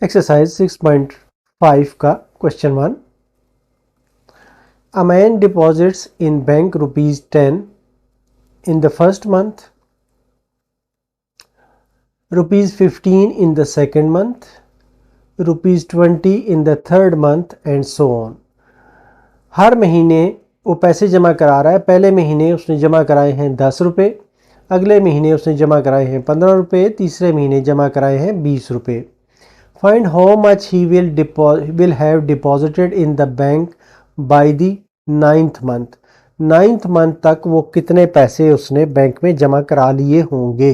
Exercise 6.5 का question 1। A man deposits in bank ₹10 in the first month, ₹15 in the second month, ₹20 in the third month and so on। हर महीने वो पैसे जमा करा रहा है। पहले महीने उसने जमा कराए हैं 10 रुपये, अगले महीने उसने जमा कराए हैं 15 रुपये, तीसरे महीने जमा कराए हैं 20 रुपये। Find how much he will have deposited in the bank by the 9th month। 9th month तक वो कितने पैसे उसने बैंक में जमा करा लिए होंगे,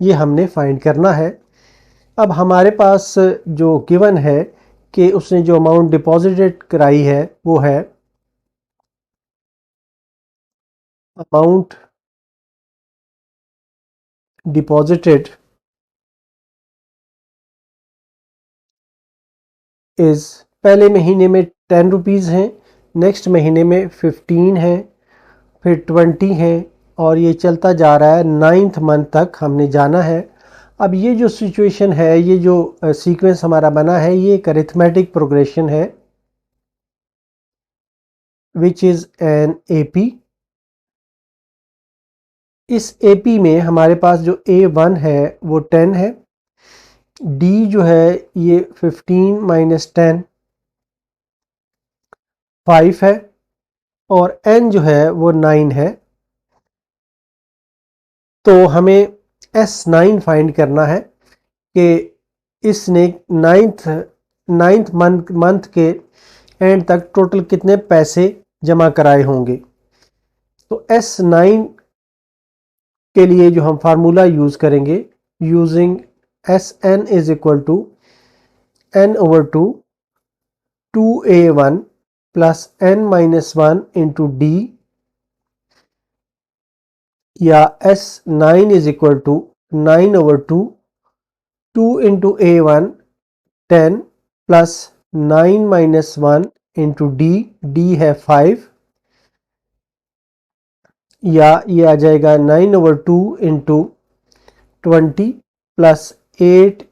ये हमने फाइंड करना है। अब हमारे पास जो गिवन है कि उसने जो अमाउंट डिपॉजिटेड कराई है वो है अमाउंट डिपॉजिटेड इज़, पहले महीने में 10 रुपीज़ हैं, नेक्स्ट महीने में 15 है, फिर 20 है और ये चलता जा रहा है 9th मंथ तक हमने जाना है। अब ये जो सिचुएशन है, ये जो सीक्वेंस हमारा बना है, ये एक अरिथमेटिक प्रोग्रेशन है विच इज़ एन एपी। इस एपी में हमारे पास जो A1 है वो 10 है, D जो है ये 15 माइनस 10 5 है और N जो है वो 9 है। तो हमें S9 फाइंड करना है कि इसने नाइन्थ मंथ के एंड तक टोटल कितने पैसे जमा कराए होंगे। तो S9 के लिए जो हम फार्मूला यूज़ करेंगे, using SN is equal to N/2 2A1 plus N-1 into D, या S9 is equal to 9/2 2 into A1 10 plus 9-1 into D है 5, या ये आ जाएगा 9/2 इंटू 20 प्लस 8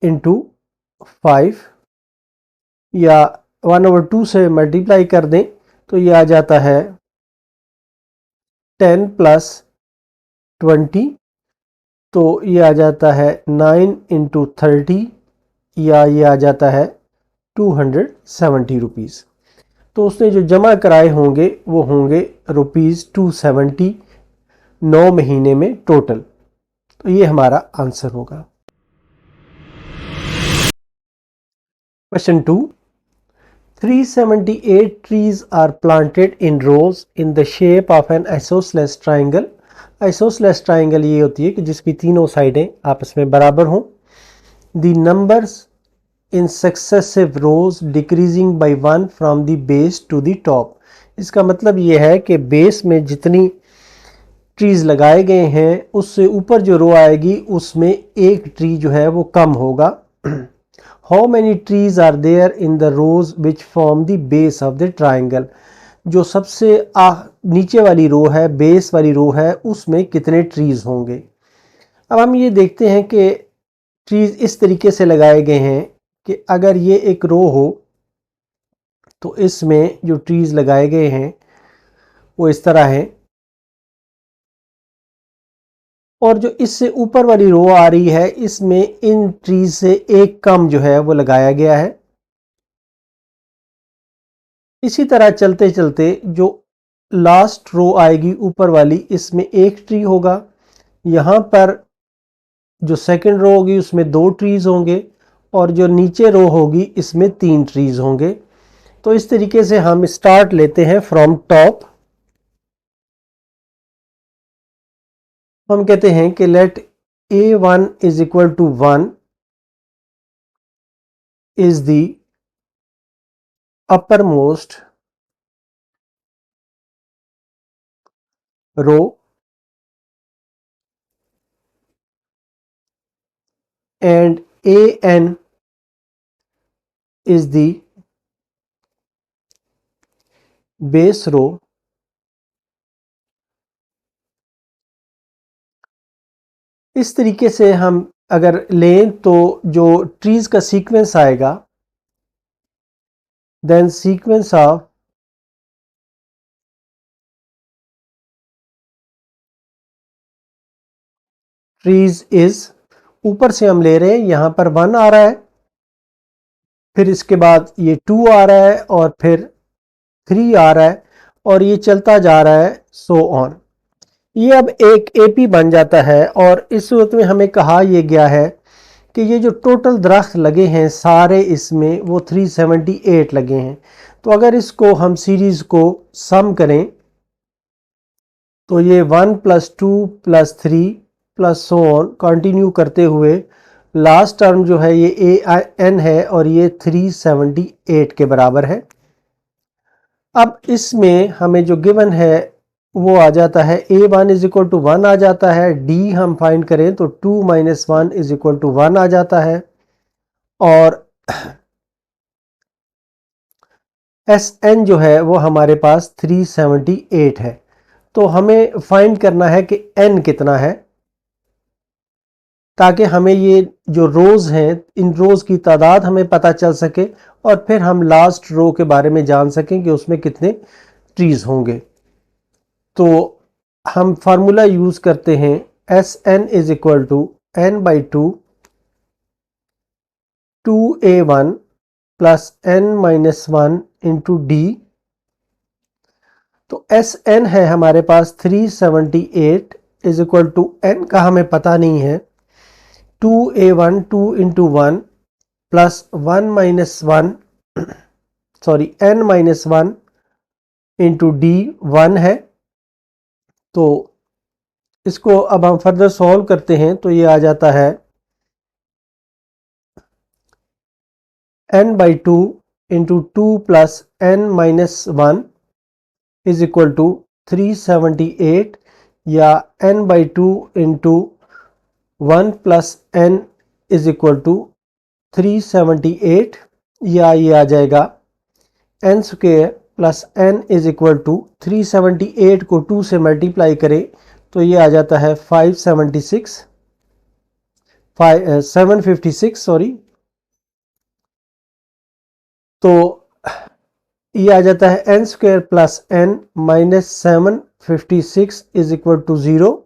इंटू 5, या 1/2 से मल्टीप्लाई कर दें तो ये आ जाता है 10 प्लस 20, तो ये आ जाता है 9 इंटू 30, या ये आ जाता है 270 रुपीज़। तो उसने जो जमा कराए होंगे वो होंगे ₹270 9 महीने में टोटल। तो ये हमारा आंसर होगा। Question 2। 378 trees are planted in rows in the shape of an isosceles triangle। isosceles triangle ये होती है कि जिसकी तीनों साइडें आपस में बराबर हों। The numbers in successive rows decreasing by 1 from the base to the top। इसका मतलब ये है कि बेस में जितनी ट्रीज लगाए गए हैं उससे ऊपर जो रो आएगी उसमें एक ट्री जो है वो कम होगा। How many trees are there in the rows which form the base of the triangle। जो सबसे नीचे वाली रो है, बेस वाली रो है, उसमें कितने ट्रीज होंगे। अब हम ये देखते हैं कि ट्रीज इस तरीके से लगाए गए हैं कि अगर ये एक रो हो तो इसमें जो ट्रीज लगाए गए हैं वो इस तरह हैं, और जो इससे ऊपर वाली रो आ रही है इसमें इन ट्रीज से एक कम जो है वो लगाया गया है। इसी तरह चलते चलते जो लास्ट रो आएगी ऊपर वाली, इसमें एक ट्री होगा। यहाँ पर जो सेकंड रो होगी उसमें 2 ट्रीज होंगे और जो नीचे रो होगी इसमें 3 ट्रीज होंगे। तो इस तरीके से हम स्टार्ट लेते हैं फ्रॉम टॉप। हम कहते हैं कि let A1 is equal to 1 is the uppermost row and AN is the base row इस तरीके से हम अगर लें तो जो ट्रीज का सीक्वेंस आएगा, then sequence of trees is, ऊपर से हम ले रहे हैं, यहां पर 1 आ रहा है, फिर इसके बाद ये 2 आ रहा है और फिर 3 आ रहा है और ये चलता जा रहा है सो ऑन। ये अब एक एपी बन जाता है और इस सूरत में हमें कहा यह गया है कि ये जो टोटल दरख्त लगे हैं सारे इसमें वो 378 लगे हैं। तो अगर इसको हम सीरीज को सम करें तो ये 1 + 2 + 3 प्लस सो ऑन कंटिन्यू करते हुए लास्ट टर्म जो है ये AN है और ये 378 के बराबर है। अब इसमें हमें जो गिवन है वो आ जाता है A1 = 1 आ जाता है, D हम फाइंड करें तो 2 - 1 = 1 आ जाता है और SN जो है वो हमारे पास 378 है। तो हमें फाइंड करना है कि N कितना है ताकि हमें ये जो रोज़ हैं इन रोज़ की तादाद हमें पता चल सके और फिर हम लास्ट रो के बारे में जान सकें कि उसमें कितने ट्रीज होंगे। तो हम फार्मूला यूज़ करते हैं SN = n/2 2A1 + n-1 × D। तो SN है हमारे पास 378 = n का हमें पता नहीं है, 2A1 2 × 1 + 1 - 1 n-1 × D 1 है। तो इसको अब हम फर्दर सॉल्व करते हैं तो ये आ जाता है n/2 × 2 + n-1 = 378 या n/2 × 1 + n = 378 या ये आ जाएगा n² + n = 378 को 2 से मल्टीप्लाई करें तो ये आ जाता है 756 सॉरी। तो ये आ जाता है n² + n - 756 = 0।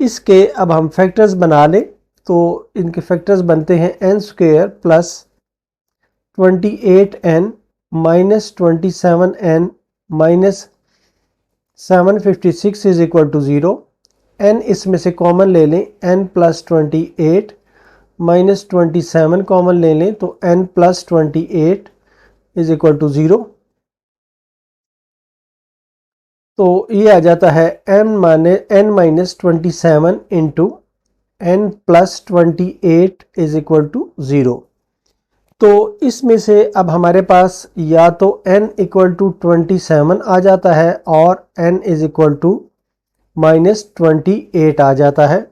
इसके अब हम फैक्टर्स बना लें तो इनके फैक्टर्स बनते हैं n² + 28n - 27n - 756 = 0। n इसमें से कॉमन ले लें, n + 28 - 27 कॉमन ले लें तो n + 28 = 0। तो ये आ जाता है n - 27 × n + 28 = 0। तो इसमें से अब हमारे पास या तो n = 27 आ जाता है और n = -28 आ जाता है,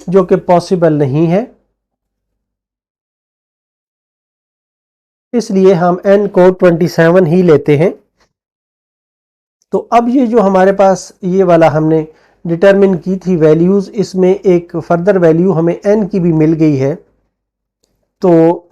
जो कि पॉसिबल नहीं है, इसलिए हम n को 27 ही लेते हैं। तो अब ये जो हमारे पास ये वाला हमने डिटरमिन की थी वैल्यूज़, इसमें एक फर्दर वैल्यू हमें n की भी मिल गई है। तो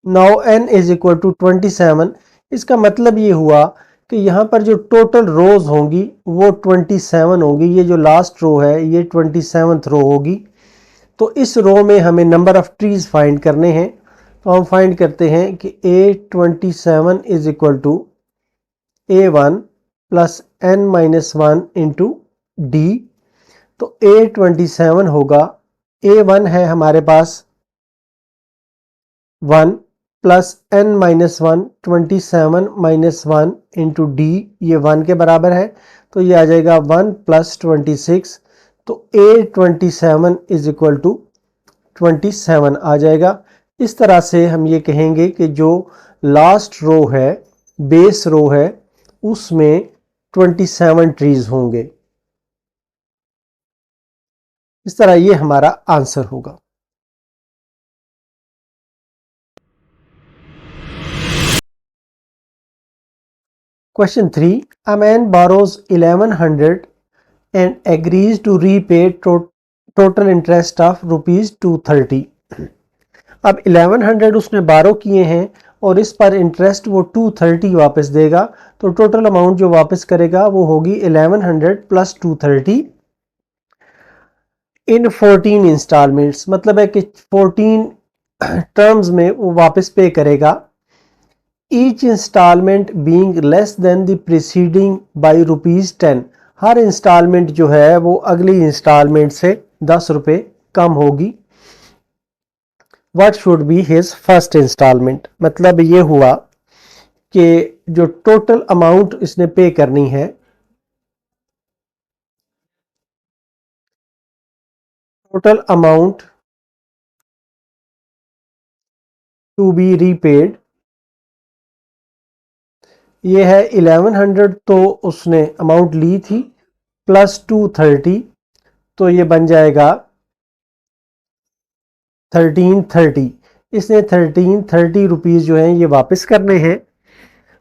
नाउ n = 27। इसका मतलब ये हुआ कि यहाँ पर जो टोटल रोज होंगी वो 27 होंगी। ये जो लास्ट रो है ये 27th रो होगी। तो इस रो में हमें नंबर ऑफ ट्रीज फाइंड करने हैं। तो हम फाइंड करते हैं कि A27 = A1 + n-1 × D। तो A27 होगा, A1 है हमारे पास 1 + n-1 27 - 1 × D, ये 1 के बराबर है। तो ये आ जाएगा 1 + 26। तो A27 = 27 आ जाएगा। इस तरह से हम ये कहेंगे कि जो लास्ट रो है, बेस रो है, उसमें 27 ट्रीज होंगे। इस तरह ये हमारा आंसर होगा। Question 3. A man borrows 1100 and agrees to repay total interest of rupees 230. अब 1100 उसने बारो किए हैं और इस पर इंटरेस्ट वो 230 वापस देगा, तो टोटल अमाउंट जो वापस करेगा वो होगी 1100 प्लस 230 इन 14 इंस्टॉलमेंट्स, मतलब है कि 14 टर्म्स में वो वापस पे करेगा। Each instalment being less than the preceding by ₹10, हर इंस्टॉलमेंट जो है वो अगली इंस्टॉलमेंट से 10 रुपए कम होगी। What should be his first instalment, मतलब ये हुआ कि जो टोटल अमाउंट इसने पे करनी है, total amount to be repaid, ये है 1100 तो उसने अमाउंट ली थी प्लस 230, तो ये बन जाएगा 1330। इसने 1330 रुपीज़ जो हैं ये वापस करने हैं।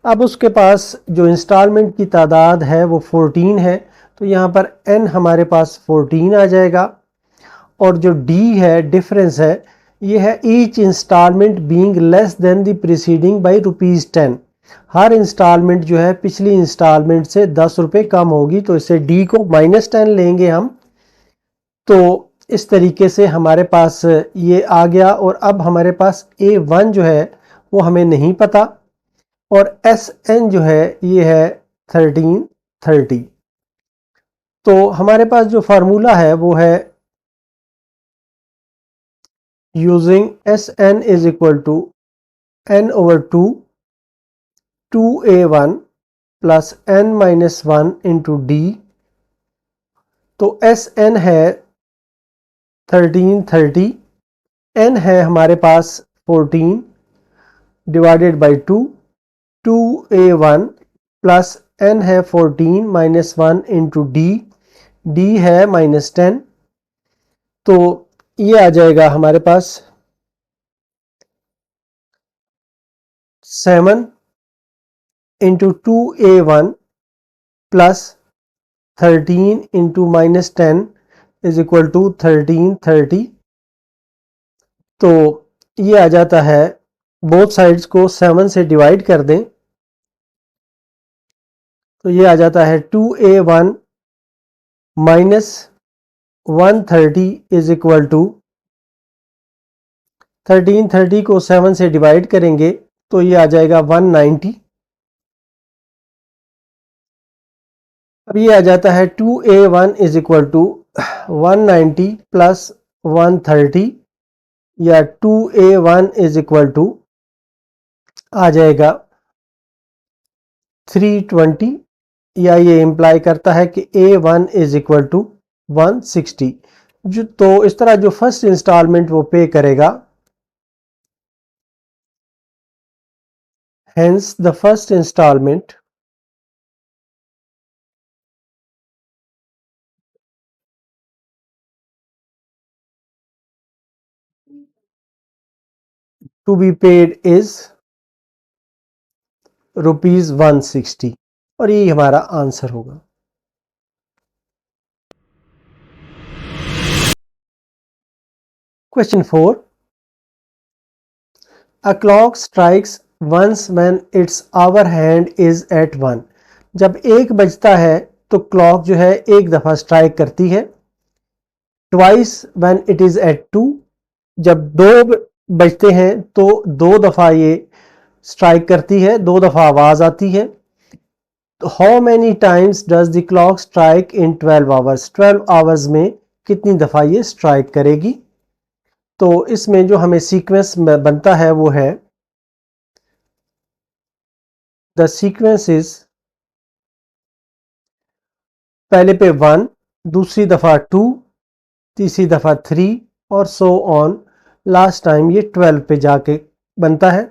अब उसके पास जो इंस्टॉलमेंट की तादाद है वो 14 है, तो यहाँ पर n हमारे पास 14 आ जाएगा। और जो d है, डिफरेंस है, ये है each instalment being less than the preceding by ₹10, हर इंस्टॉलमेंट जो है पिछली इंस्टॉलमेंट से 10 रुपये कम होगी, तो इसे d को -10 लेंगे हम। तो इस तरीके से हमारे पास ये आ गया। और अब हमारे पास A1 जो है वो हमें नहीं पता और SN जो है ये है 1330। तो हमारे पास जो फार्मूला है वो है using SN is equal to n/2 2A1 plus n-1 into D। तो SN है 1330, n है हमारे पास 14 divided by 2, 2A1 plus n है 14 -1 इंटू D, D है -10, तो ये आ जाएगा हमारे पास 7 into 2A1 plus 13 into -10 is equal to 1330। तो ये आ जाता है, बोथ साइड्स को 7 से डिवाइड कर दें तो ये आ जाता है 2A1 minus 130 is equal to 1330 को 7 से डिवाइड करेंगे तो ये आ जाएगा 190। अब ये आ जाता है 2A1 is equal to 190 plus 130 या 2A1 इज इक्वल टू आ जाएगा 320, या ये इंप्लाई करता है कि A1 इज इक्वल टू 160। तो इस तरह जो फर्स्ट इंस्टॉलमेंट वो पे करेगा, hence the first installment to be paid is ₹160 और ये हमारा आंसर होगा। Question 4. A clock strikes once when its hour hand is at 1. जब 1 बजता है तो क्लॉक जो है एक दफ़ा स्ट्राइक करती है। Twice when it is at 2. जब 2 बजते हैं तो 2 दफ़ा ये स्ट्राइक करती है, 2 दफ़ा आवाज़ आती है। तो how many times does the clock strike in 12 hours, 12 hours में कितनी दफ़ा ये स्ट्राइक करेगी। तो इसमें जो हमें सीक्वेंस बनता है वो है, द सीक्वेंस इज पहले पे 1, दूसरी दफ़ा 2, तीसरी दफ़ा 3 और सो ऑन, लास्ट टाइम ये 12 पे जाके बनता है।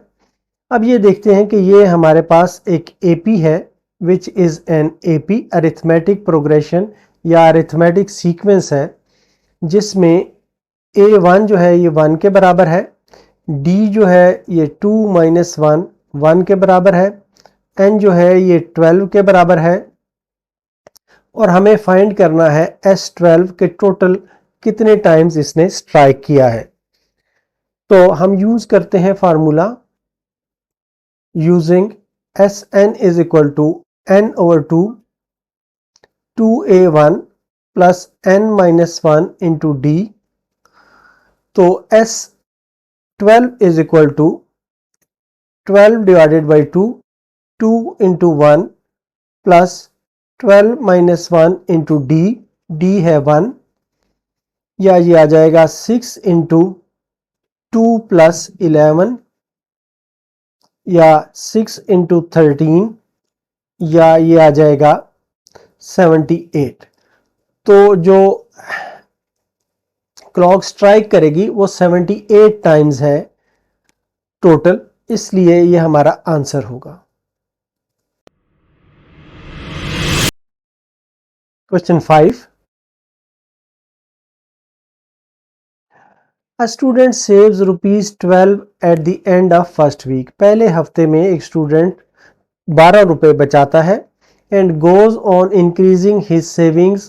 अब ये देखते हैं कि ये हमारे पास एक AP है, विच is N AP arithmetic progression या अरिथमेटिक सीक्वेंस है, जिसमें A1 जो है ये 1 के बराबर है, D जो है ये 2 - 1 1 के बराबर है, n जो है ये 12 के बराबर है और हमें फाइंड करना है S12 के टोटल कितने टाइम्स इसने स्ट्राइक किया है। तो हम यूज करते हैं formula using Sn is equal to n over 2 2a1 plus n minus 1 into d। तो S12 is equal to 12 divided by 2 2 into 1 plus 12 minus 1 into D, D है 1, या ये आ जाएगा 6 इंटू 2 प्लस 11, या 6 इंटू 13, या ये आ जाएगा 78। तो जो क्लॉक स्ट्राइक करेगी वो 78 टाइम्स है टोटल, इसलिए ये हमारा आंसर होगा। Question 5, A student saves ₹12 at the end of first week। पहले हफ्ते में एक स्टूडेंट 12 रुपए बचाता है and goes on increasing his savings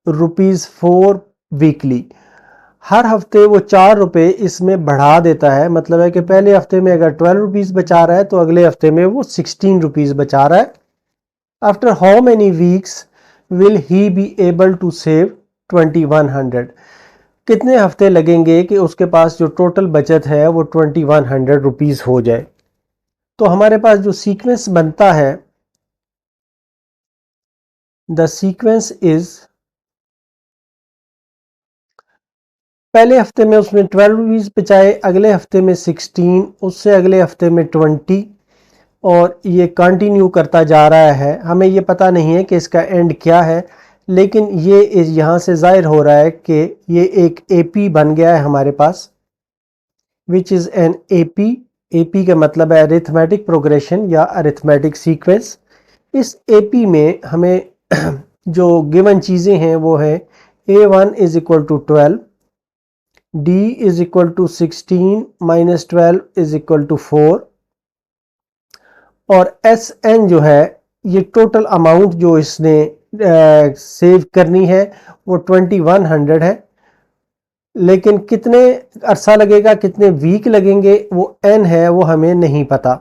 ₹4 weekly। हर हफ्ते वो 4 रुपए इसमें बढ़ा देता है, मतलब है कि पहले हफ्ते में अगर 12 रुपीज बचा रहा है तो अगले हफ्ते में वो 16 रुपीज बचा रहा है। After how many weeks will he be able to save 2100। कितने हफ्ते लगेंगे कि उसके पास जो टोटल बचत है वो 2100 रुपीज हो जाए। तो हमारे पास जो सीक्वेंस बनता है, द सीक्वेंस इज, पहले हफ्ते में उसने 12 रुपीज बचाए, अगले हफ्ते में 16, उससे अगले हफ्ते में 20, और ये कंटिन्यू करता जा रहा है। हमें ये पता नहीं है कि इसका एंड क्या है, लेकिन ये यहाँ से जाहिर हो रहा है कि ये एक एपी बन गया है हमारे पास, which is an AP. AP का मतलब है अरिथमेटिक प्रोग्रेशन या अरिथमेटिक सीक्वेंस। इस एपी में हमें जो गिवन चीज़ें हैं वो है A1 is equal to 12, D is equal to 16 minus 12 is equal to 4, और Sn जो है ये टोटल अमाउंट जो इसने सेव करनी है वो 2100 है। लेकिन कितने अरसा लगेगा, कितने वीक लगेंगे, वो n है, वो हमें नहीं पता।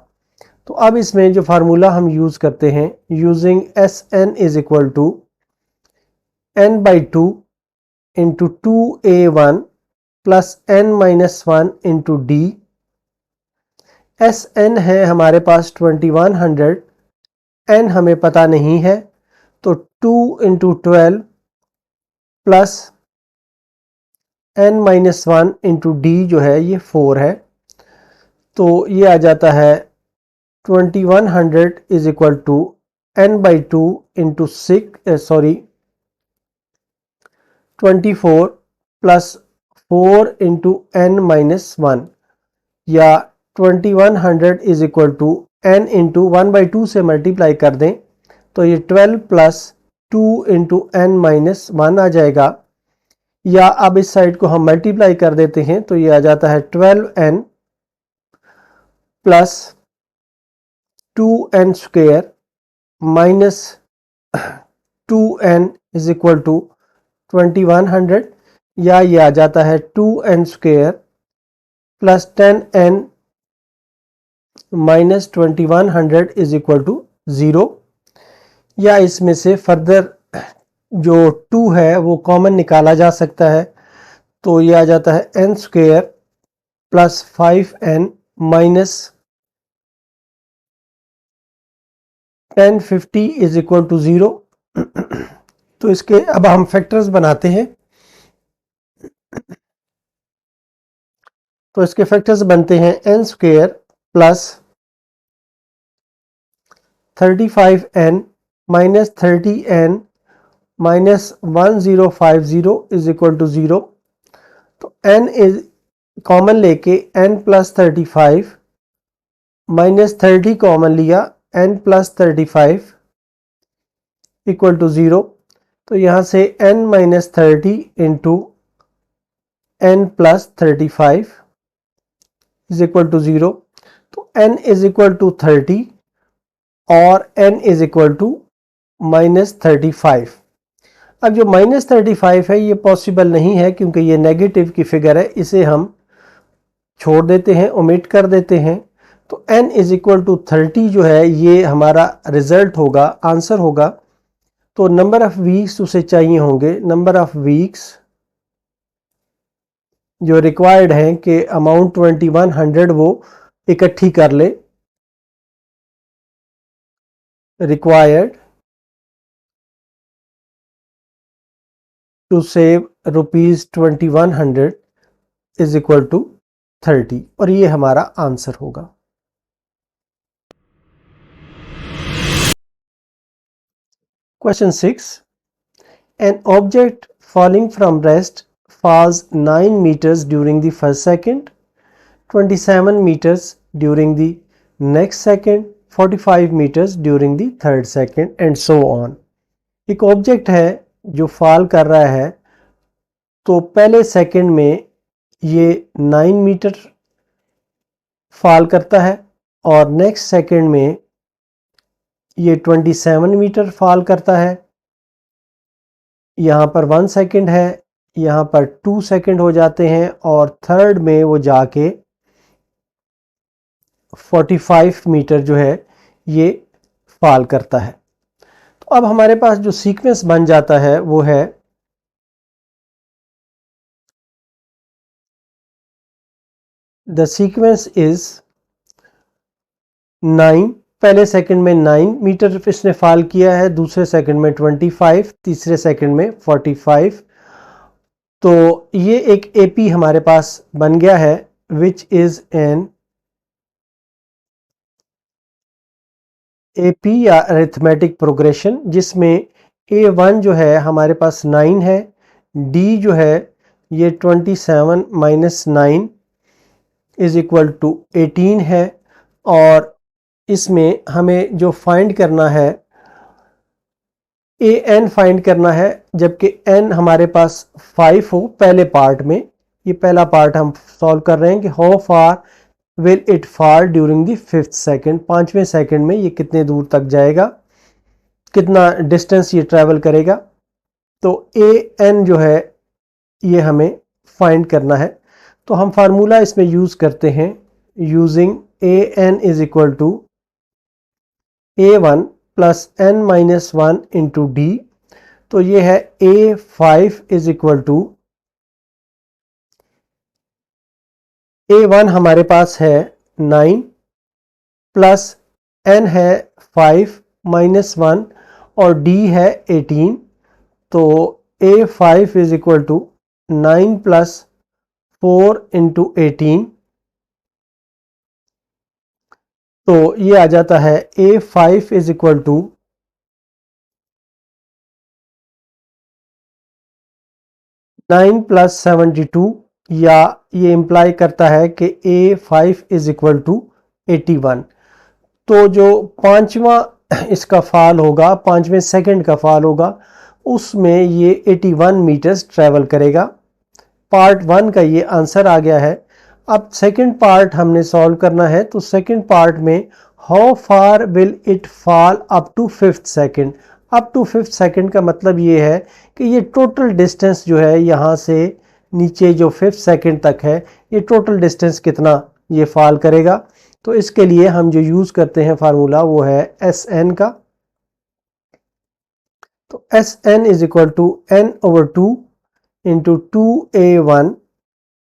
तो अब इसमें जो फार्मूला हम यूज करते हैं, using Sn is equal to n by 2 into 2a1 plus n minus 1 into D. Sn है हमारे पास 2100, n हमें पता नहीं है, तो 2 into 12 plus n minus 1 into D जो है ये 4 है। तो ये आ जाता है 2100 is equal to n by 2 into 24 plus 4 into n minus 1, या 2100 is equal to n into 1/2 से मल्टीप्लाई कर दें तो ये 12 प्लस 2 इंटू n माइनस 1 आ जाएगा, या अब इस साइड को हम मल्टीप्लाई कर देते हैं तो ये आ जाता है 12n plus 2n square minus 2n is equal to 2100, या ये आ जाता है 2n square plus 10n minus 2100 is equal to 0, या इसमें से फर्दर जो 2 है वो कॉमन निकाला जा सकता है। तो ये आ जाता है n square plus 5n minus 1050 is equal to 0। तो इसके अब हम फैक्टर्स बनाते हैं। तो इसके फैक्टर्स बनते हैं n square plus 35n minus 30n minus 1050 is equal to 0। तो n इज कॉमन लेके n प्लस 35 माइनस 30 कॉमन लिया, n प्लस 35 इक्वल टू 0। तो यहाँ से n minus 30 into n plus 35 is equal to 0। तो n इज इक्वल टू 30 और n is equal to -35। अब जो -35 है ये पॉसिबल नहीं है क्योंकि ये नेगेटिव की फिगर है, इसे हम छोड़ देते हैं, ओमिट कर देते हैं। तो n इज इक्वल टू 30 जो है ये हमारा रिजल्ट होगा, आंसर होगा। तो नंबर ऑफ वीक्स उसे चाहिए होंगे, नंबर ऑफ वीक्स जो रिक्वायर्ड हैं कि अमाउंट 2100 वो इकट्ठी कर ले, required to save ₹2100 is equal to 30 और ये हमारा आंसर होगा। Question 6. An object falling from rest falls 9 meters during the first second, 27 meters during the next second, 45 meters during the third second and so on. एक object है जो fall कर रहा है, तो पहले सेकंड में ये 9 मीटर फॉल करता है और नेक्स्ट सेकंड में ये 27 मीटर फॉल करता है। यहाँ पर 1 सेकंड है, यहाँ पर 2 सेकंड हो जाते हैं और थर्ड में वो जाके 45 मीटर जो है ये फॉल करता है। तो अब हमारे पास जो सीक्वेंस बन जाता है वो है द सीक्वेंस इज 9, पहले सेकंड में 9 मीटर इसने फॉल किया है, दूसरे सेकंड में 25, तीसरे सेकंड में 45। तो ये एक एपी हमारे पास बन गया है विच इज एन एपी या अरिथमेटिक प्रोग्रेशन, जिसमें A1 जो है हमारे पास 9 है, D जो है ये 27 माइनस 9 इज इक्वल टू 18 है और इसमें हमें जो फाइंड करना है an फाइंड करना है, जबकि n हमारे पास 5 हो पहले पार्ट में। ये पहला पार्ट हम सॉल्व कर रहे हैं कि how far will it fall during the 5th second, 5वें सेकंड में ये कितने दूर तक जाएगा, कितना डिस्टेंस ये ट्रैवल करेगा। तो an जो है ये हमें फाइंड करना है। तो हम फार्मूला इसमें यूज करते हैं using an is equal to a1 plus n minus 1 into D. तो ये है a5 is equal to a1 हमारे पास है 9 प्लस n है 5 माइनस 1 और d है 18। तो a5 is equal to 9 plus 4 into 18। तो ये आ जाता है a5 is equal to 9 plus 72, या ये इंप्लाई करता है कि a5 इज इक्वल टू 81। तो जो पांचवा इसका फॉल होगा, 5वें सेकंड का फॉल होगा, उसमें ये 81 मीटर्स ट्रेवल करेगा। पार्ट 1 का ये आंसर आ गया है। अब सेकंड पार्ट हमने सॉल्व करना है। तो सेकंड पार्ट में how far will it fall up to 5th second. Up to 5th second का मतलब ये है कि ये टोटल डिस्टेंस जो है यहाँ से नीचे जो 5th सेकंड तक है, ये टोटल डिस्टेंस कितना ये फॉल करेगा। तो इसके लिए हम जो यूज करते हैं फार्मूला वो है Sn का। तो Sn is equal to n/2 into 2a1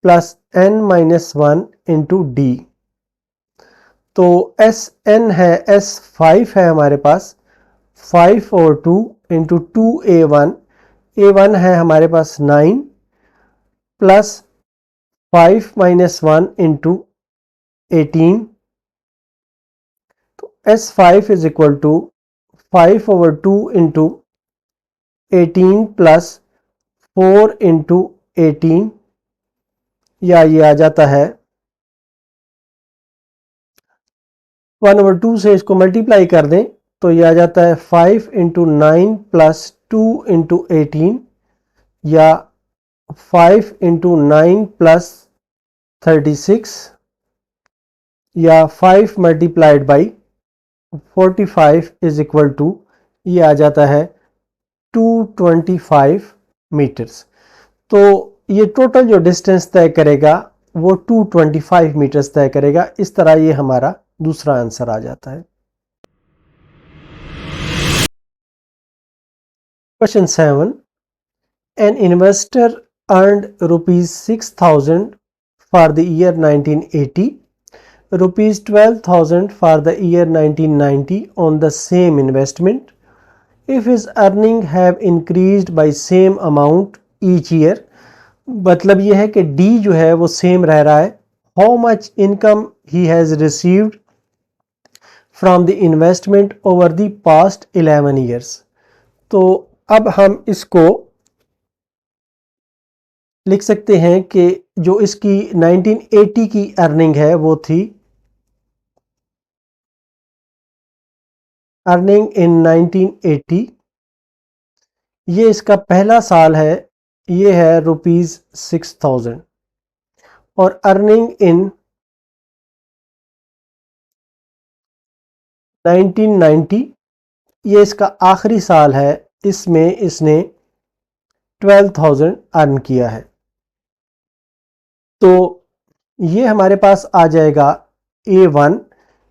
plus n minus 1 into D. तो Sn है S5 है हमारे पास, 5/2 इंटू 2a1, a1 है हमारे पास 9 प्लस 5 माइनस 1 इंटू 18। तो S5 is equal to 5/2 into 18 plus 4 into 18, या ये आ जाता है 1/2 से इसको मल्टीप्लाई कर दें तो ये आ जाता है 5 इंटू 9 प्लस 2 इंटू 18, या 5 इंटू 9 प्लस 36, या 5 multiplied by 45 is equal to ये आ जाता है 225 मीटर्स। तो ये टोटल जो डिस्टेंस तय करेगा वो 225 मीटर्स तय करेगा। इस तरह ये हमारा दूसरा आंसर आ जाता है। Question 7, an investor earned rupees 6,000 for the year 1980, rupees 12,000 for the year 1990 on the same investment. If his earning have increased by same amount each year, मतलब यह है कि D जो है वो सेम रह रहा है। How much income he has received from the investment over the past 11 years। तो अब हम इसको लिख सकते हैं कि जो इसकी 1980 की अर्निंग है वो थी अर्निंग इन 1980। ये इसका पहला साल है, ये है रुपीज 6,000। और अर्निंग इन 1990 ये इसका आखिरी साल है, इसमें इसने 12,000 अर्न किया है। तो ये हमारे पास आ जाएगा A1,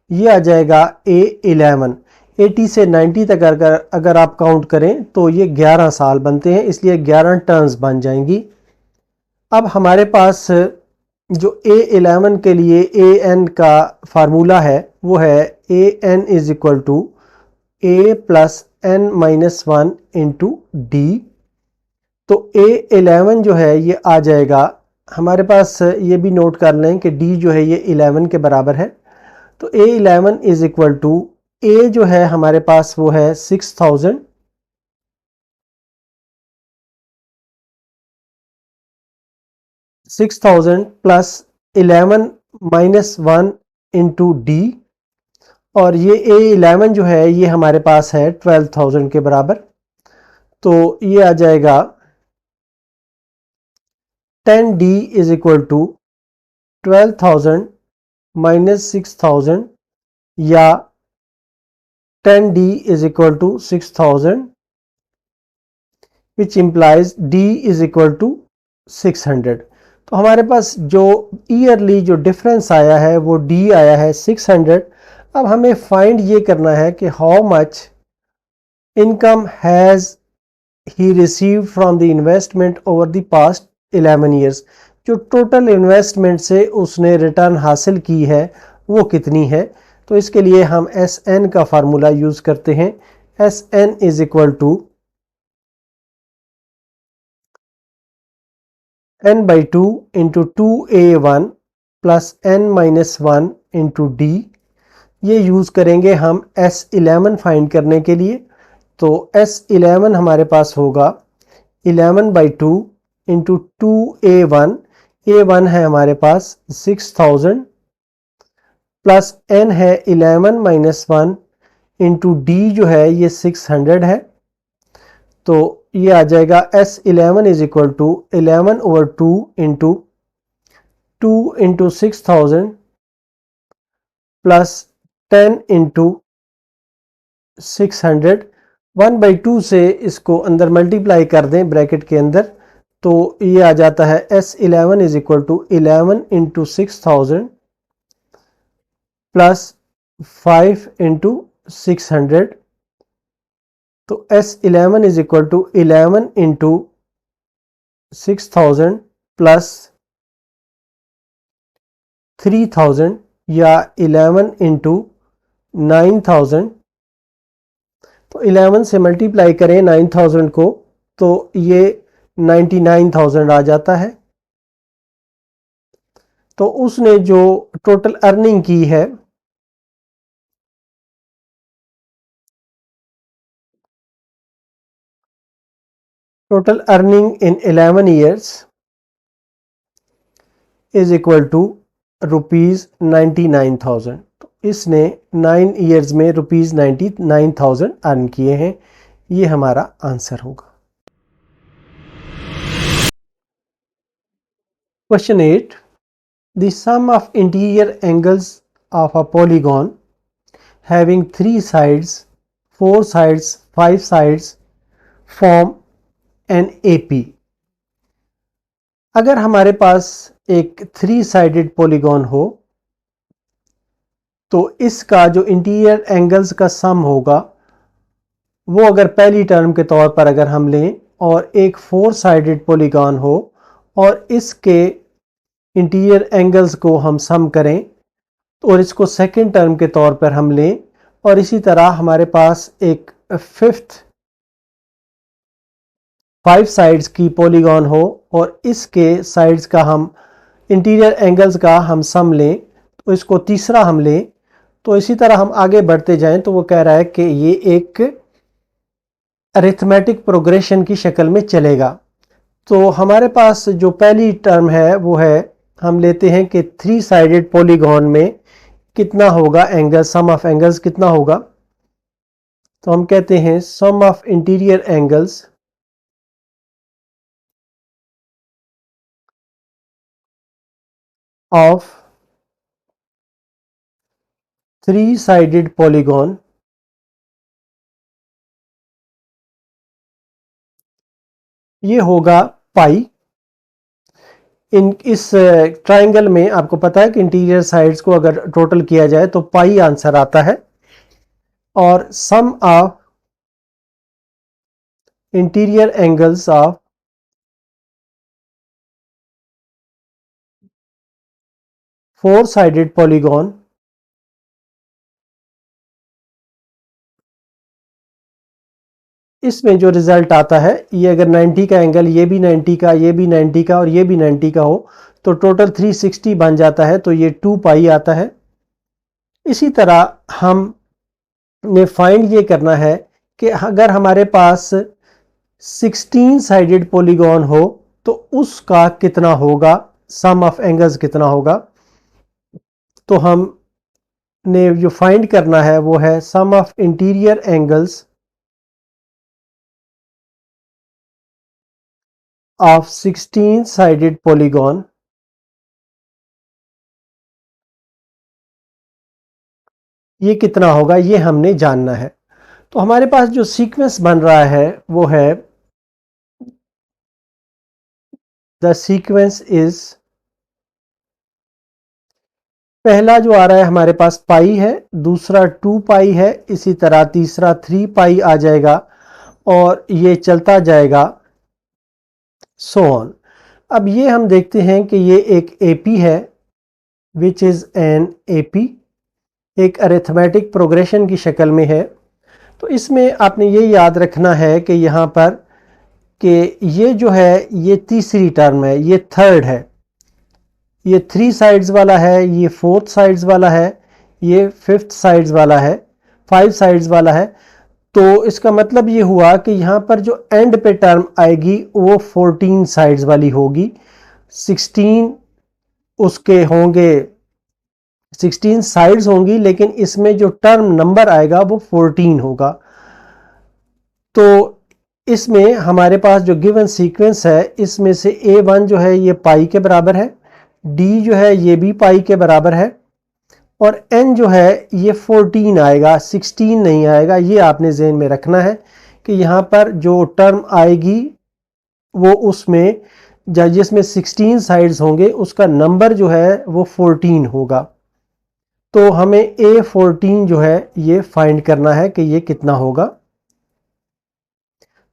ये आ जाएगा A11। 80 से 90 तक अगर आप काउंट करें तो ये 11 साल बनते हैं, इसलिए 11 टर्म्स बन जाएंगी। अब हमारे पास जो A11 के लिए AN का फार्मूला है वो है AN is equal to A plus N minus 1 into D. तो A11 जो है ये आ जाएगा, हमारे पास ये भी नोट कर लें कि D जो है ये 11 के बराबर है। तो A11 is equal to A जो है हमारे पास वो है 6,000 प्लस 11 माइनस 1 इंटू डी। और ये A11 जो है ये हमारे पास है 12,000 के बराबर। तो ये आ जाएगा 10D is equal to 12,000 minus 6,000 या 10D is equal to 6,000 which implies D is equal to 600। तो हमारे पास जो ईयरली जो डिफरेंस आया है वो D आया है 600। अब हमें फाइंड ये करना है कि how much income has he received from the investment over the past 11 years. जो टोटल इन्वेस्टमेंट से उसने रिटर्न हासिल की है वो कितनी है। तो इसके लिए हम SN का फार्मूला यूज करते हैं। SN is equal to N by 2 into 2A1 plus N minus 1 into D. ये यूज करेंगे हम S11 फाइंड करने के लिए। तो S11 हमारे पास होगा 11 बाई 2 इंटू 2A1। A1 है हमारे पास 6,000 प्लस N है 11 माइनस 1 इंटू डी जो है ये 600 है। तो ये आ जाएगा S11 is equal to 11 over 2 into 2 into 6,000 plus 10 into 600। 1 by 2 से इसको अंदर मल्टीप्लाई कर दें ब्रैकेट के अंदर, तो ये आ जाता है S11 is equal to 11 into 6,000 plus 5 into 600। तो S11 is equal to 11 into 6,000 plus 3,000 या 11 इंटू 9,000। तो 11 से मल्टीप्लाई करें 9,000 को तो ये 99,000 आ जाता है। तो उसने जो टोटल अर्निंग की है total earning in 11 years is equal to rupees 99,000। तो इसने 9 ईयर्स में रुपीज 99,000 अर्न किए हैं। ये हमारा आंसर होगा। Question 8, the sum of interior angles of a polygon having 3 sides, 4 sides, 5 sides form an AP. अगर हमारे पास एक 3 साइडेड पॉलीगॉन हो तो इसका जो इंटीरियर एंगल्स का सम होगा वो अगर पहली टर्म के तौर पर अगर हम लें और एक 4 साइडेड पॉलीगॉन हो और इसके इंटीरियर एंगल्स को हम सम करें और इसको सेकंड टर्म के तौर पर हम लें और इसी तरह हमारे पास एक फिफ्थ 5 साइड्स की पॉलीगॉन हो और इसके साइड्स का हम इंटीरियर एंगल्स का हम सम लें तो इसको तीसरा हम लें तो इसी तरह हम आगे बढ़ते जाएं तो वो कह रहा है कि ये एक अरिथमेटिक प्रोग्रेशन की शक्ल में चलेगा। तो हमारे पास जो पहली टर्म है वो है हम लेते हैं कि 3 साइडेड पॉलीगॉन में कितना होगा एंगल, सम ऑफ एंगल्स कितना होगा। तो हम कहते हैं sum of interior angles of 3 sided polygon ये होगा पाई। इस ट्राइंगल में आपको पता है कि इंटीरियर साइड्स को अगर टोटल किया जाए तो पाई आंसर आता है और sum of interior angles of 4 sided polygon इसमें जो रिजल्ट आता है ये अगर 90 का एंगल, ये भी 90 का, ये भी 90 का और ये भी 90 का हो तो टोटल 360 बन जाता है तो ये 2 पाई आता है। इसी तरह हम ने फाइंड ये करना है कि अगर हमारे पास 16 साइडेड पॉलीगॉन हो तो उसका कितना होगा, सम ऑफ एंगल्स कितना होगा। तो हम ने जो फाइंड करना है वो है sum of interior angles of 16 sided polygon ये कितना होगा ये हमने जानना है। तो हमारे पास जो सीक्वेंस बन रहा है वो है द सीक्वेंस इज, पहला जो आ रहा है हमारे पास पाई है, दूसरा 2 पाई है, इसी तरह तीसरा 3 पाई आ जाएगा और ये चलता जाएगा सो ऑन। अब ये हम देखते हैं कि ये एक एपी है विच इज एन एपी, एक अरिथमेटिक प्रोग्रेशन की शक्ल में है। तो इसमें आपने ये याद रखना है कि यहाँ पर कि ये जो है ये तीसरी टर्म है, ये थर्ड है, ये 3 साइड्स वाला है, ये 4th साइड्स वाला है, ये 5th साइड्स वाला है, 5 साइड्स वाला है। तो इसका मतलब ये हुआ कि यहाँ पर जो एंड पे टर्म आएगी वो 14 साइड्स वाली होगी। 16 उसके होंगे, 16 साइड्स होंगी लेकिन इसमें जो टर्म नंबर आएगा वो 14 होगा। तो इसमें हमारे पास जो गिवन सीक्वेंस है इसमें से A1 जो है ये पाई के बराबर है, D जो है ये भी पाई के बराबर है और N जो है ये 14 आएगा, 16 नहीं आएगा। ये आपने ज़हन में रखना है कि यहाँ पर जो टर्म आएगी वो उसमें जिसमें 16 साइड्स होंगे उसका नंबर जो है वो 14 होगा। तो हमें A14 जो है ये फाइंड करना है कि ये कितना होगा।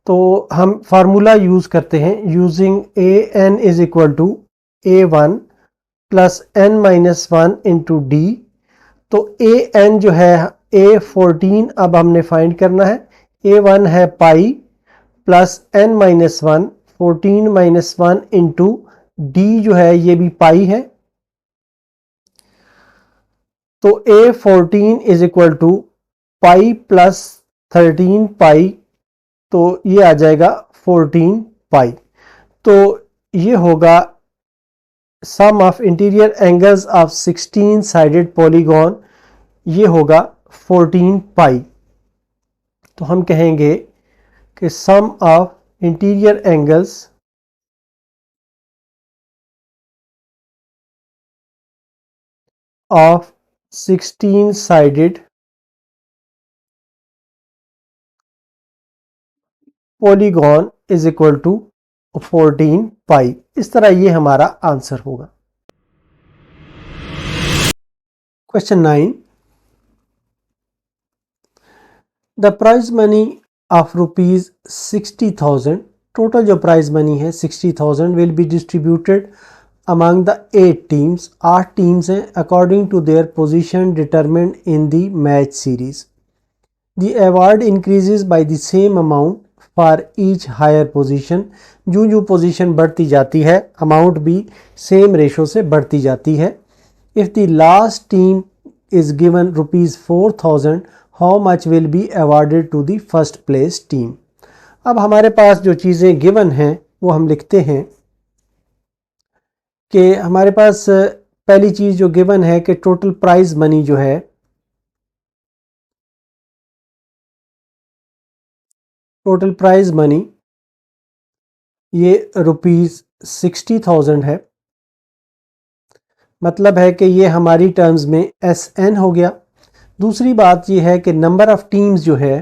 तो हम फार्मूला यूज करते हैं using AN is equal to A1 plus N-1 into D. तो AN जो है A14 अब हमने फाइंड करना है, A1 है pi plus N-1 14-1 into D जो है ये भी पाई है। तो A14 is equal to pi plus 13 pi, तो ये आ जाएगा 14 पाई। तो ये होगा sum of interior angles of 16 sided polygon, ये होगा 14 पाई। तो हम कहेंगे कि sum of interior angles of 16 sided polygon is equal to 14 pi. इस तरह ये हमारा आंसर होगा। Question 9, the prize money of rupees 60,000, total जो प्राइज मनी है 60,000 will be distributed among the 8 teams, 8 teams हैं, according to their position determined in the match series. The award increases by the same amount for each higher position. जो जो position बढ़ती जाती है amount भी same ratio से बढ़ती जाती है। If the last team is given rupees 4,000, how much will be awarded to the first place team? अब हमारे पास जो चीज़ें गिवन हैं वो हम लिखते हैं कि हमारे पास पहली चीज़ जो गिवन है कि टोटल प्राइज मनी जो है, टोटल प्राइज मनी ये रुपीज़ 60,000 है। मतलब है कि ये हमारी टर्म्स में SN हो गया। दूसरी बात ये है कि नंबर ऑफ टीम्स जो है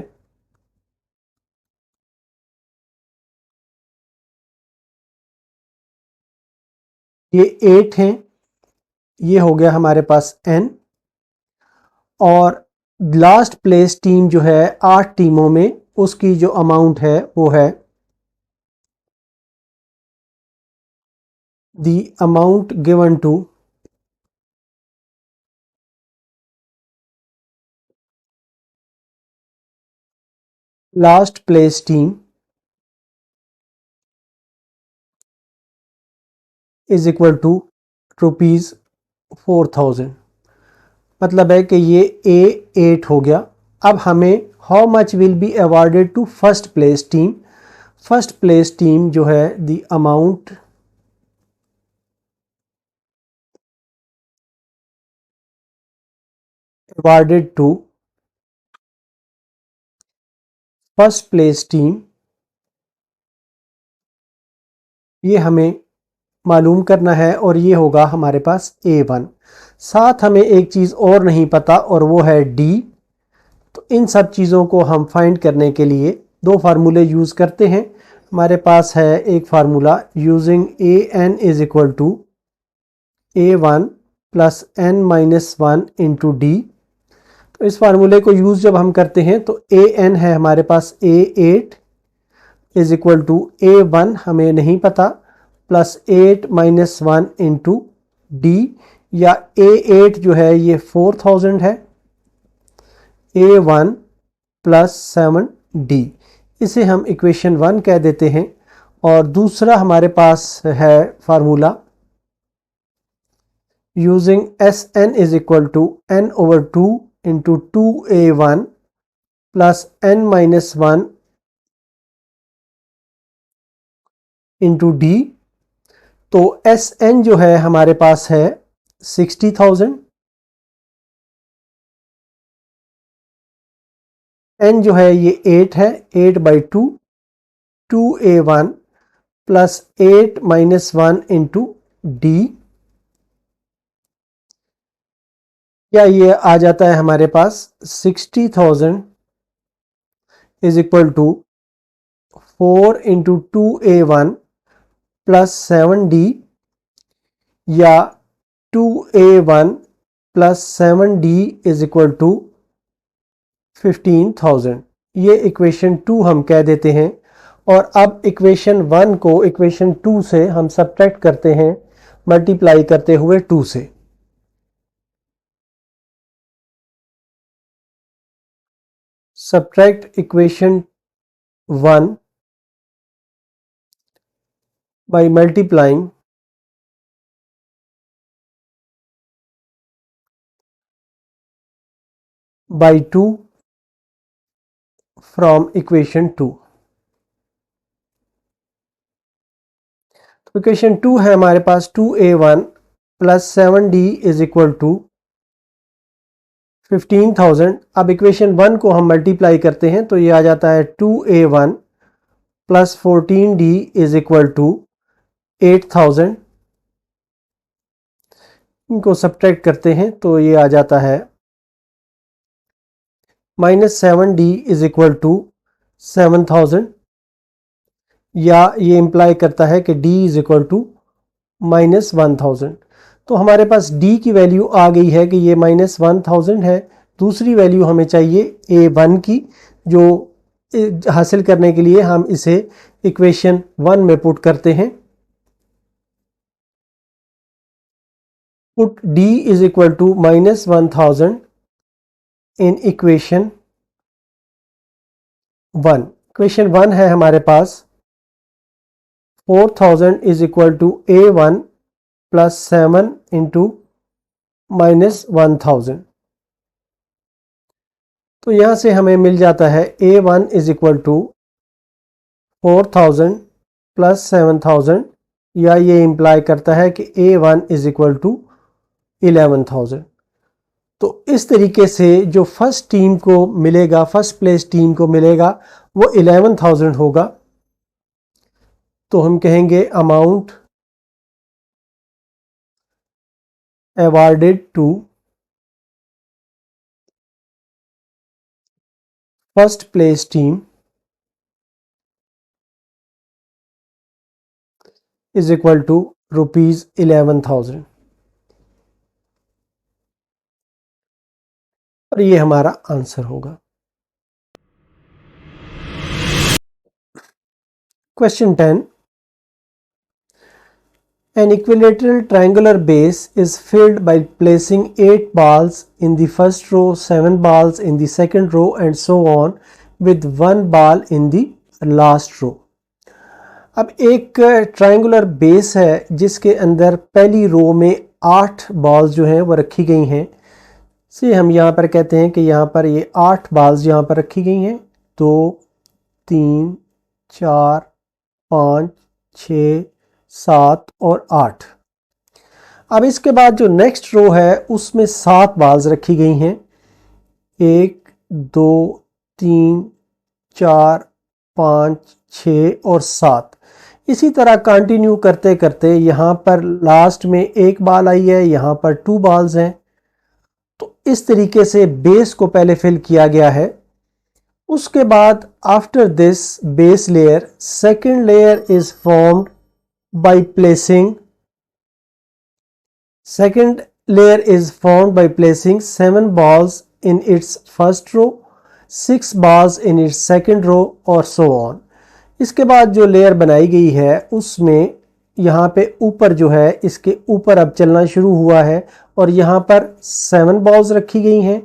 ये 8 हैं, ये हो गया हमारे पास N। और लास्ट प्लेस टीम जो है 8 टीमों में उसकी जो अमाउंट है वो है the amount given to last place team is equal to rupees 4,000। मतलब है कि ये A8 हो गया। अब हमें how much will be awarded to first place team, first place team जो है the amount awarded to first place team, ये हमें मालूम करना है और ये होगा हमारे पास A1। साथ हमें एक चीज़ और नहीं पता और वो है D। तो इन सब चीज़ों को हम फाइंड करने के लिए दो फार्मूले यूज़ करते हैं। हमारे पास है एक formula using AN is equal to A1 plus N minus 1 into D। तो इस फार्मूले को यूज़ जब हम करते हैं तो AN है हमारे पास A8 is equal to A1 हमें नहीं पता प्लस 8 माइनस 1 इंटू D, या A8 जो है ये 4,000 है, A1 प्लस 7D। इसे हम इक्वेशन 1 कह देते हैं। और दूसरा हमारे पास है formula using SN is equal to N over 2 into 2A1 plus N minus 1 into D। तो SN जो है हमारे पास है 60,000, N जो है ये 8 है, 8 by 2, 2A1 plus 8 minus 1 into D, या ये आ जाता है हमारे पास 60,000 is equal to 4 into 2A1 plus 7D, या 2A1 plus 7D is equal to 15,000। ये इक्वेशन 2 हम कह देते हैं। और अब इक्वेशन 1 को इक्वेशन 2 से हम सब्ट्रैक्ट करते हैं मल्टीप्लाई करते हुए 2 से। Subtract equation 1 by multiplying by 2 from equation 2। तो इक्वेशन 2 है हमारे पास 2A1 plus 7D is equal to 15,000। अब इक्वेशन 1 को हम मल्टीप्लाई करते हैं तो ये आ जाता है 2A1 plus 14D is equal to 8,000। इनको सब्ट्रैक्ट करते हैं तो ये आ जाता है minus 7D is equal to 7,000। या ये इम्प्लाई करता है कि d इज इक्वल टू -1000। तो हमारे पास d की वैल्यू आ गई है कि ये -1000 है। दूसरी वैल्यू हमें चाहिए a1 की, जो हासिल करने के लिए हम इसे इक्वेशन 1 में पुट करते हैं। Put d is equal to -1000 in equation 1। Equation 1 है हमारे पास 4000 is equal to a1 plus 7 into -1000। तो यहां से हमें मिल जाता है a1 is equal to 4000 plus 7000, या ये इम्प्लाई करता है कि a1 इज इक्वल टू 11000। तो इस तरीके से जो फर्स्ट टीम को मिलेगा, फर्स्ट प्लेस टीम को मिलेगा, वो 11000 होगा। तो हम कहेंगे amount awarded to first place team is equal to rupees 11,000। और ये हमारा आंसर होगा। Question 10, an equilateral triangular base is filled by placing 8 balls in the first row, 7 balls in the second row and so on with 1 ball in the last row। अब एक triangular base है जिसके अंदर पहली रो में 8 balls जो हैं वो रखी गई हैं। से हम यहाँ पर कहते हैं कि यहाँ पर ये 8 बॉल्स यहाँ पर रखी गई हैं, 2 3 4 5 6 7 और 8। अब इसके बाद जो नेक्स्ट रो है उसमें 7 बॉल्स रखी गई हैं, 1 2 3 4 5 6 और 7। इसी तरह कंटिन्यू करते करते यहाँ पर लास्ट में एक बॉल आई है, यहाँ पर 2 बॉल्स हैं। तो इस तरीके से बेस को पहले फिल किया गया है। उसके बाद after this base layer, second layer is formed by placing 7 balls in its first row, 6 balls in its second row और so on। इसके बाद जो लेयर बनाई गई है उसमें यहाँ पे ऊपर जो है इसके ऊपर अब चलना शुरू हुआ है और यहाँ पर 7 बॉल्स रखी गई हैं,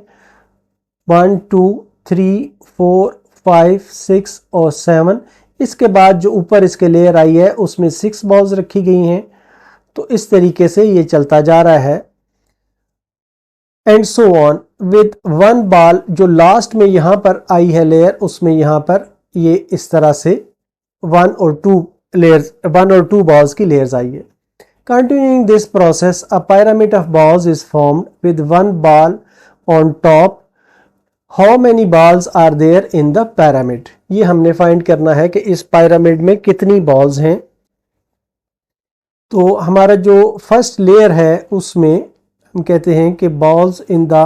1 2 3 4 5 6 और 7। इसके बाद जो ऊपर इसके लेयर आई है उसमें 6 बॉल्स रखी गई हैं। तो इस तरीके से ये चलता जा रहा है and so on with 1 ball. जो लास्ट में यहाँ पर आई है लेयर उसमें यहाँ पर ये इस तरह से 1 और 2 बॉल्स की लेयर्स आई है। Continuing this process a pyramid of balls is formed with 1 ball on top। How many balls are there in the pyramid। ये हमने फाइंड करना है कि इस pyramid में कितनी बॉल्स हैं। तो हमारा जो फर्स्ट लेयर है उसमें हम कहते हैं कि balls in the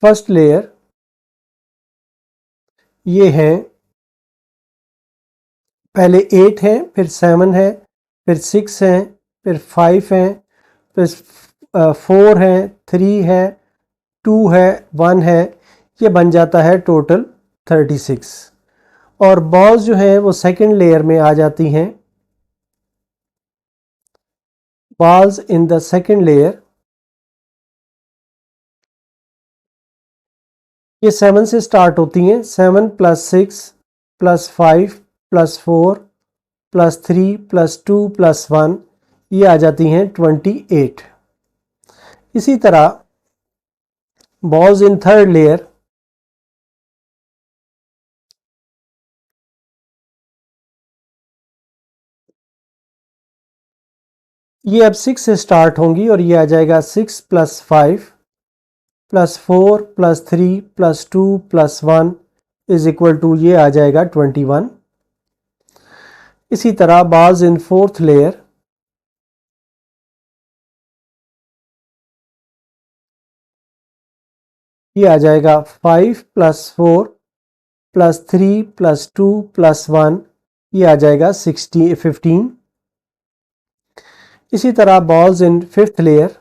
first layer ये हैं, पहले 8 हैं, फिर 7 है, फिर 6 हैं, फिर 5 हैं, फिर 4 हैं, 3 है, 2 है, 1 है। ये बन जाता है टोटल 36। और बॉल्स जो हैं वो सेकंड लेयर में आ जाती हैं। Balls in the second layer ये 7 से स्टार्ट होती हैं। 7 + 6 + 5 + 4 + 3 + 2 + 1 ये आ जाती हैं 28। इसी तरह बॉल्स इन थर्ड लेयर ये अब 6 से स्टार्ट होंगी और ये आ जाएगा 6 + 5 + 4 + 3 + 2 + 1 इज इक्वल टू ये आ जाएगा 21। इसी तरह बॉल्स इन फोर्थ लेयर ये आ जाएगा 5 + 4 + 3 + 2 + 1, ये आ जाएगा 15। इसी तरह बॉल्स इन 5th लेयर,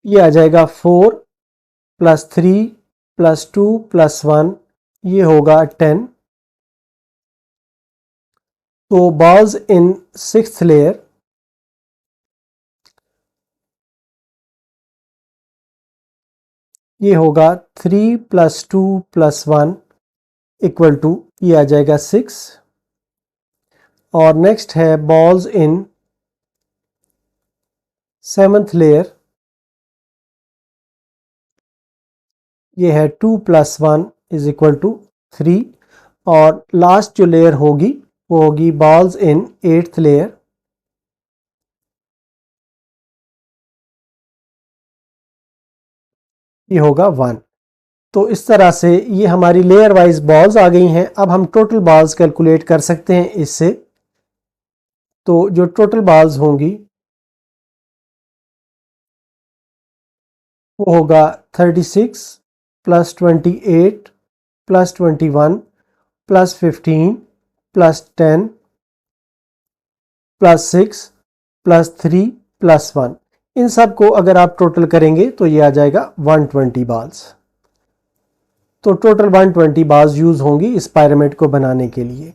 ये आ जाएगा 4 + 3 + 2 + 1, ये होगा 10। तो बॉल्स इन 6th लेयर, ये होगा 3 + 2 + 1 = ये आ जाएगा 6। और नेक्स्ट है बॉल्स इन 7th लेयर, ये है 2 + 1 = 3। और लास्ट जो लेयर होगी वो होगी बॉल्स इन 8th लेयर, ये होगा 1। तो इस तरह से ये हमारी लेयर वाइज बॉल्स आ गई हैं। अब हम टोटल बॉल्स कैलकुलेट कर सकते हैं इससे। तो जो टोटल बॉल्स होंगी वो होगा 36 + 28 + 21 + 15 + 10 + 6 + 3 + 1। इन सब को अगर आप टोटल करेंगे तो ये आ जाएगा 120 बॉल्स। तो टोटल 120 बॉल्स यूज होंगी इस पिरामिड को बनाने के लिए।